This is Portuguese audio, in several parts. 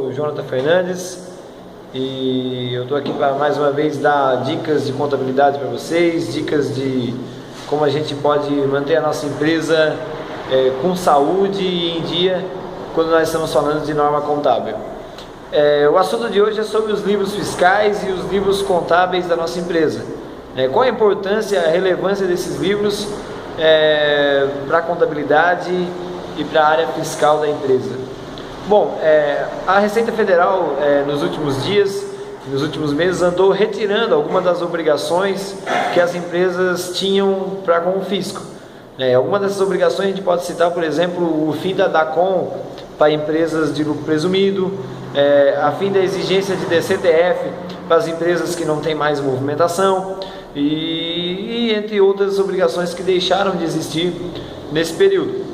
sou o Jonathan Fernandes e eu estou aqui para mais uma vez dar dicas de contabilidade para vocês, dicas de como a gente pode manter a nossa empresa com saúde e em dia quando nós estamos falando de norma contábil. O assunto de hoje é sobre os livros fiscais e os livros contábeis da nossa empresa. Qual a importância, a relevância desses livros para a contabilidade e para a área fiscal da empresa? Bom, a Receita Federal nos últimos dias, nos últimos meses, andou retirando algumas das obrigações que as empresas tinham para com o fisco. Algumas dessas obrigações a gente pode citar, por exemplo, o fim da DACOM para empresas de lucro presumido, a fim da exigência de DCTF para as empresas que não têm mais movimentação e entre outras obrigações que deixaram de existir nesse período.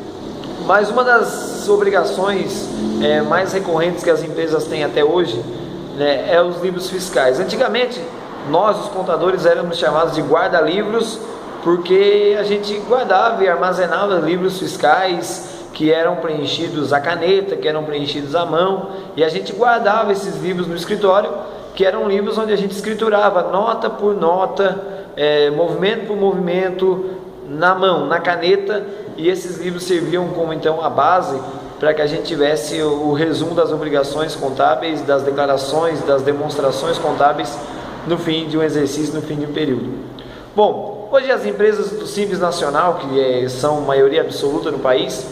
Mas uma das obrigações mais recorrentes que as empresas têm até hoje é os livros fiscais. Antigamente, nós, os contadores, éramos chamados de guarda-livros porque a gente guardava e armazenava livros fiscais que eram preenchidos à caneta, que eram preenchidos à mão, e a gente guardava esses livros no escritório, que eram livros onde a gente escriturava nota por nota, movimento por movimento, na mão, na caneta, e esses livros serviam como então a base para que a gente tivesse o resumo das obrigações contábeis, das declarações, das demonstrações contábeis no fim de um exercício, no fim de um período. Bom, hoje as empresas do Simples Nacional, que são maioria absoluta no país,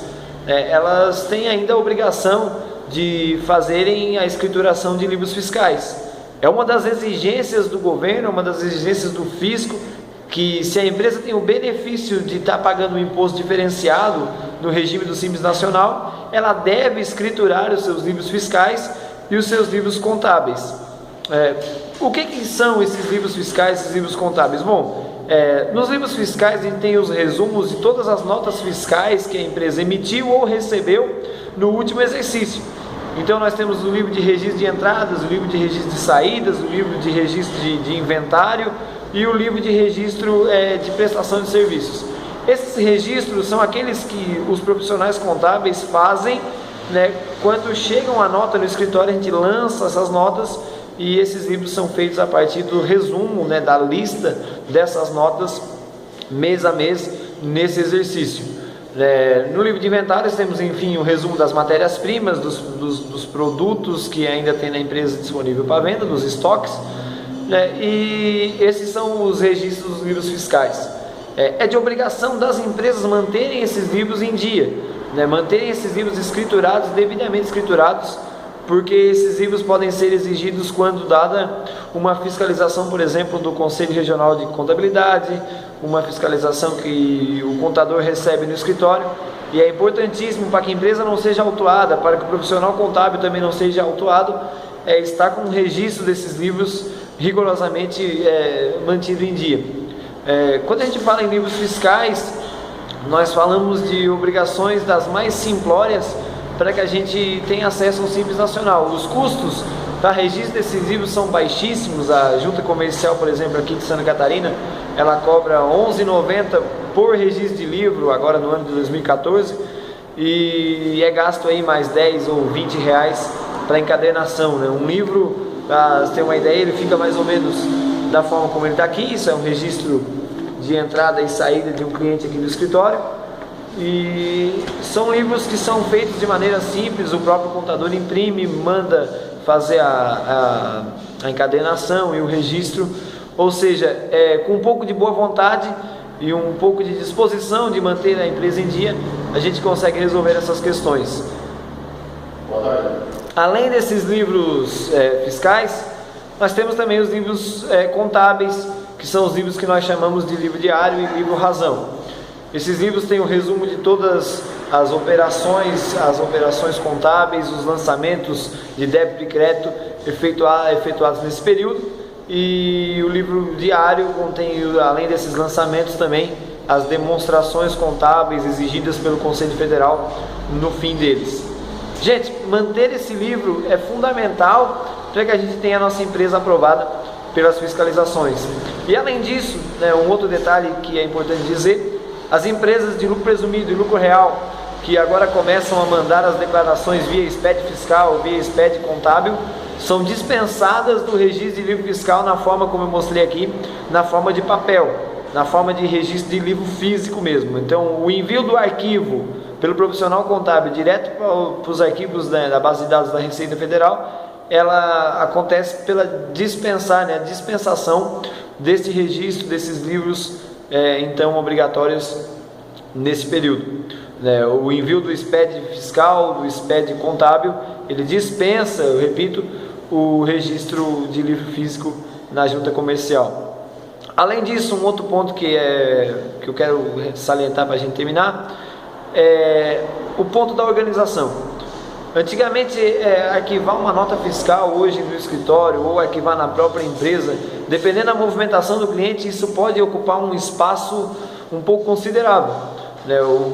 elas têm ainda a obrigação de fazerem a escrituração de livros fiscais. É uma das exigências do governo, uma das exigências do fisco, que se a empresa tem o benefício de estar pagando um imposto diferenciado no regime do Simples Nacional, ela deve escriturar os seus livros fiscais e os seus livros contábeis. O que são esses livros fiscais, esses livros contábeis? Bom, nos livros fiscais a gente tem os resumos de todas as notas fiscais que a empresa emitiu ou recebeu no último exercício. Então nós temos o livro de registro de entradas, o livro de registro de saídas, o livro de registro de inventário e o livro de registro de prestação de serviços. Esses registros são aqueles que os profissionais contábeis fazem, quando chegam a nota no escritório, a gente lança essas notas e esses livros são feitos a partir do resumo, da lista dessas notas mês a mês nesse exercício. No livro de inventários temos, enfim, o resumo das matérias-primas, dos produtos que ainda tem na empresa disponível para venda, dos estoques, e esses são os registros dos livros fiscais. É de obrigação das empresas manterem esses livros em dia, manterem esses livros escriturados, devidamente escriturados, porque esses livros podem ser exigidos quando dada uma fiscalização, por exemplo, do Conselho Regional de Contabilidade, uma fiscalização que o contador recebe no escritório, e é importantíssimo para que a empresa não seja autuada, para que o profissional contábil também não seja autuado, estar com o registro desses livros rigorosamente mantido em dia. Quando a gente fala em livros fiscais, nós falamos de obrigações das mais simplórias para que a gente tenha acesso ao Simples Nacional. Os custos para registro desses livros são baixíssimos. A Junta Comercial, por exemplo, aqui de Santa Catarina, ela cobra R$ 11,90 por registro de livro, agora no ano de 2014, e é gasto aí mais 10 ou 20 reais para encadernação. Um livro, para você ter uma ideia, ele fica mais ou menos da forma como ele está aqui. Isso é um registro de entrada e saída de um cliente aqui do escritório. E são livros que são feitos de maneira simples, o próprio contador imprime, manda fazer a encadernação e o registro, ou seja, com um pouco de boa vontade e um pouco de disposição de manter a empresa em dia, a gente consegue resolver essas questões. Além desses livros fiscais, nós temos também os livros contábeis, que são os livros que nós chamamos de livro diário e livro razão. Esses livros têm o resumo de todas as operações contábeis, os lançamentos de débito e crédito efetuados nesse período, e o livro diário contém, além desses lançamentos, também as demonstrações contábeis exigidas pelo Conselho Federal no fim deles. Gente, manter esse livro é fundamental para que a gente tenha a nossa empresa aprovada pelas fiscalizações. E além disso, um outro detalhe que é importante dizer: as empresas de lucro presumido e lucro real, que agora começam a mandar as declarações via SPED fiscal, via SPED contábil, são dispensadas do registro de livro fiscal na forma como eu mostrei aqui, na forma de papel, na forma de registro de livro físico mesmo. Então, o envio do arquivo pelo profissional contábil direto para os arquivos da base de dados da Receita Federal, ela acontece pela dispensação desse registro desses livros, então obrigatórios nesse período. O envio do SPED fiscal, do SPED contábil, ele dispensa, eu repito, o registro de livro físico na junta comercial. Além disso, um outro ponto que eu quero salientar para a gente terminar, é o ponto da organização. Antigamente, arquivar uma nota fiscal hoje no escritório ou arquivar na própria empresa, dependendo da movimentação do cliente, isso pode ocupar um espaço um pouco considerável.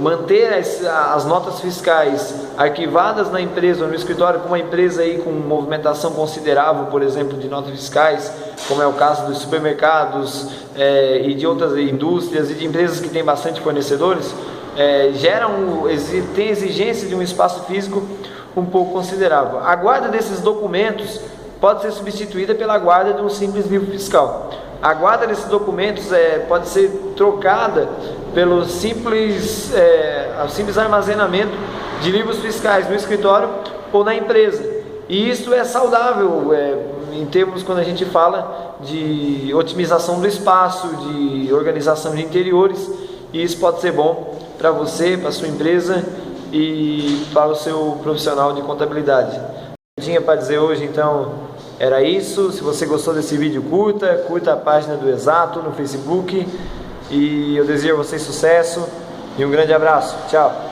Manter as notas fiscais arquivadas na empresa ou no escritório, com uma empresa aí com movimentação considerável, por exemplo, de notas fiscais, como é o caso dos supermercados e de outras indústrias e de empresas que têm bastante fornecedores, tem exigência de um espaço físico um pouco considerável. A guarda desses documentos pode ser substituída pela guarda de um simples livro fiscal. A guarda desses documentos pode ser trocada pelo simples armazenamento de livros fiscais no escritório ou na empresa. E isso é saudável em termos quando a gente fala de otimização do espaço, de organização de interiores, e isso pode ser bom para você, para a sua empresa e para o seu profissional de contabilidade. Eu tinha para dizer hoje, então, era isso. Se você gostou desse vídeo, curta a página do Exato no Facebook, e eu desejo a vocês sucesso e um grande abraço. Tchau!